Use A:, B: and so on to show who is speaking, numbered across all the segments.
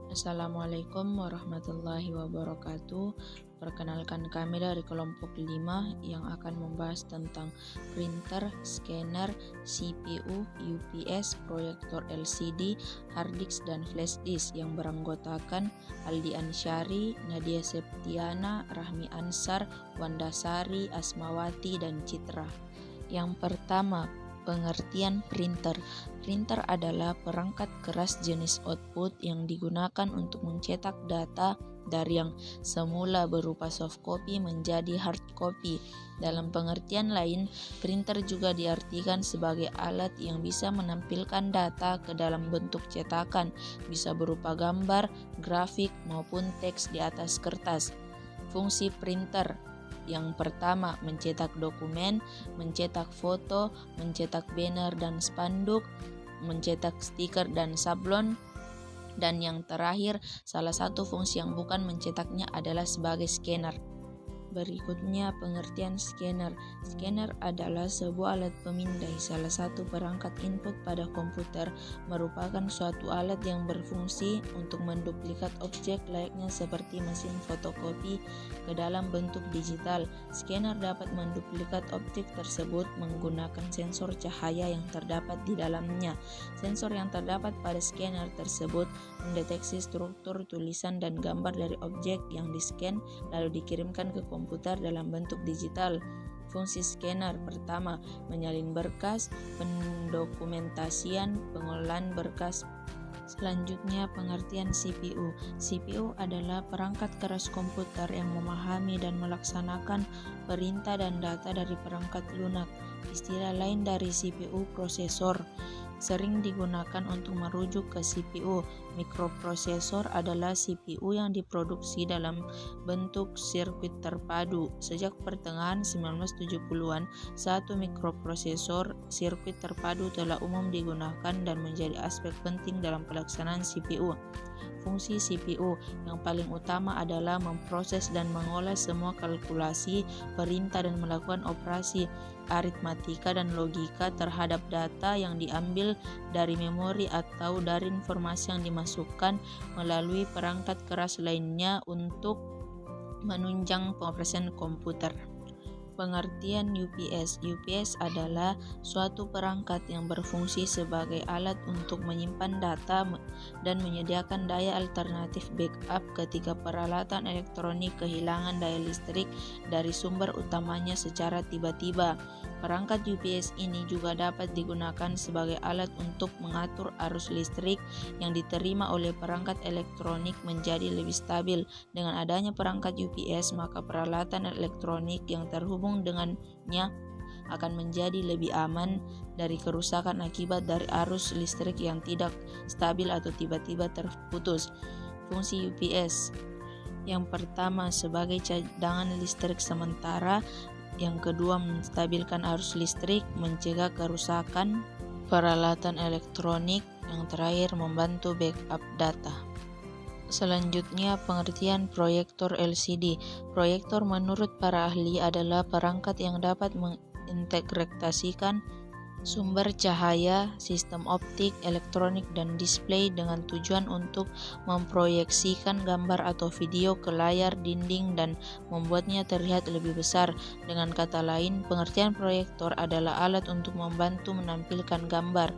A: Assalamualaikum warahmatullahi wabarakatuh. Perkenalkan kami dari kelompok 5 yang akan membahas tentang printer, scanner, CPU, UPS, proyektor LCD, hard disk, dan flash disk yang beranggotakan Aldi Ansyari, Nadia Septiana, Rahmi Ansar, Wanda Sari, Asmawati, dan Citra. Yang pertama, pengertian printer. Printer adalah perangkat keras jenis output yang digunakan untuk mencetak data dari yang semula berupa soft copy menjadi hard copy. Dalam pengertian lain, printer juga diartikan sebagai alat yang bisa menampilkan data ke dalam bentuk cetakan, bisa berupa gambar, grafik, maupun teks di atas kertas. Fungsi printer: yang pertama, mencetak dokumen, mencetak foto, mencetak banner dan spanduk, mencetak stiker dan sablon, dan yang terakhir, salah satu fungsi yang bukan mencetaknya adalah sebagai scanner. Berikutnya pengertian scanner. Scanner adalah sebuah alat pemindai, salah satu perangkat input pada komputer, merupakan suatu alat yang berfungsi untuk menduplikat objek layaknya seperti mesin fotokopi ke dalam bentuk digital. Scanner dapat menduplikat objek tersebut menggunakan sensor cahaya yang terdapat di dalamnya. Sensor yang terdapat pada scanner tersebut mendeteksi struktur, tulisan, dan gambar dari objek yang di-scan lalu dikirimkan ke komputer dalam bentuk digital. Fungsi scanner: pertama, menyalin berkas, pendokumentasian, pengolahan berkas. Selanjutnya pengertian CPU. CPU adalah perangkat keras komputer yang memahami dan melaksanakan perintah dan data dari perangkat lunak. Istilah lain dari CPU, prosesor, sering digunakan untuk merujuk ke CPU. Mikroprosesor adalah CPU yang diproduksi dalam bentuk sirkuit terpadu. Sejak pertengahan 1970-an, satu mikroprosesor sirkuit terpadu telah umum digunakan dan menjadi aspek penting dalam pelaksanaan CPU. Fungsi CPU yang paling utama adalah memproses dan mengolah semua kalkulasi, perintah, dan melakukan operasi aritmatika dan logika terhadap data yang diambil dari memori atau dari informasi yang dimasukkan melalui perangkat keras lainnya untuk menunjang pengoperasian komputer. Pengertian UPS. UPS adalah suatu perangkat yang berfungsi sebagai alat untuk menyimpan data dan menyediakan daya alternatif backup ketika peralatan elektronik kehilangan daya listrik dari sumber utamanya secara tiba-tiba. Perangkat UPS ini juga dapat digunakan sebagai alat untuk mengatur arus listrik yang diterima oleh perangkat elektronik menjadi lebih stabil. Dengan adanya perangkat UPS, maka peralatan elektronik yang terhubung dengannya akan menjadi lebih aman dari kerusakan akibat dari arus listrik yang tidak stabil atau tiba-tiba terputus. Fungsi UPS: yang pertama, sebagai cadangan listrik sementara. Yang kedua, menstabilkan arus listrik, mencegah kerusakan peralatan elektronik. Yang terakhir, membantu backup data. Selanjutnya pengertian proyektor LCD. Proyektor menurut para ahli adalah perangkat yang dapat mengintegrasikan sumber cahaya, sistem optik, elektronik, dan display dengan tujuan untuk memproyeksikan gambar atau video ke layar dinding dan membuatnya terlihat lebih besar. Dengan kata lain, pengertian proyektor adalah alat untuk membantu menampilkan gambar,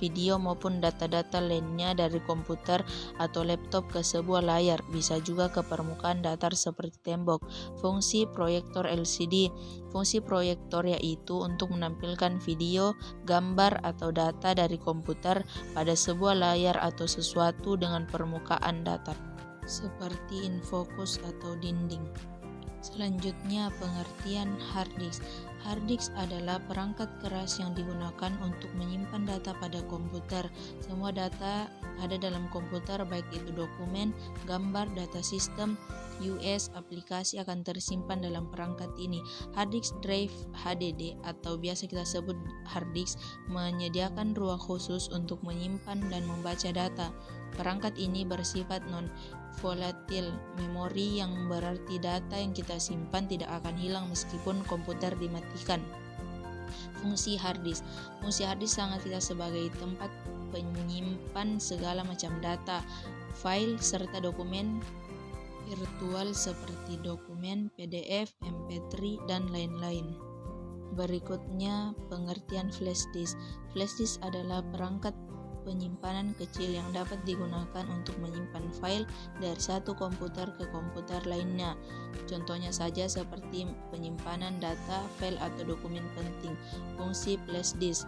A: video, maupun data-data lainnya dari komputer atau laptop ke sebuah layar, bisa juga ke permukaan datar seperti tembok. Fungsi proyektor LCD. Fungsi proyektor yaitu untuk menampilkan video, gambar, atau data dari komputer pada sebuah layar atau sesuatu dengan permukaan datar, seperti infocus atau dinding. Selanjutnya pengertian hard disk. Hard disk adalah perangkat keras yang digunakan untuk menyimpan data pada komputer. Semua data ada dalam komputer, baik itu dokumen, gambar, data sistem, US, aplikasi akan tersimpan dalam perangkat ini. Hard disk drive HDD atau biasa kita sebut hard disk menyediakan ruang khusus untuk menyimpan dan membaca data. Perangkat ini bersifat non-volatil memori, yang berarti data yang kita simpan tidak akan hilang meskipun komputer dimatikan. Fungsi hard disk. Fungsi hard disk sangat vital sebagai tempat penyimpan segala macam data. file serta dokumen virtual seperti dokumen PDF, MP3, dan lain-lain. Berikutnya, pengertian flash disk. Flash disk adalah perangkat penyimpanan kecil yang dapat digunakan untuk menyimpan file dari satu komputer ke komputer lainnya. Contohnya saja seperti penyimpanan data, file atau dokumen penting. Fungsi flash disk.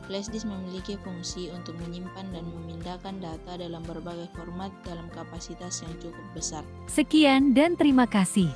A: Flash disk memiliki fungsi untuk menyimpan dan memindahkan data dalam berbagai format dalam kapasitas yang cukup besar.
B: Sekian dan terima kasih.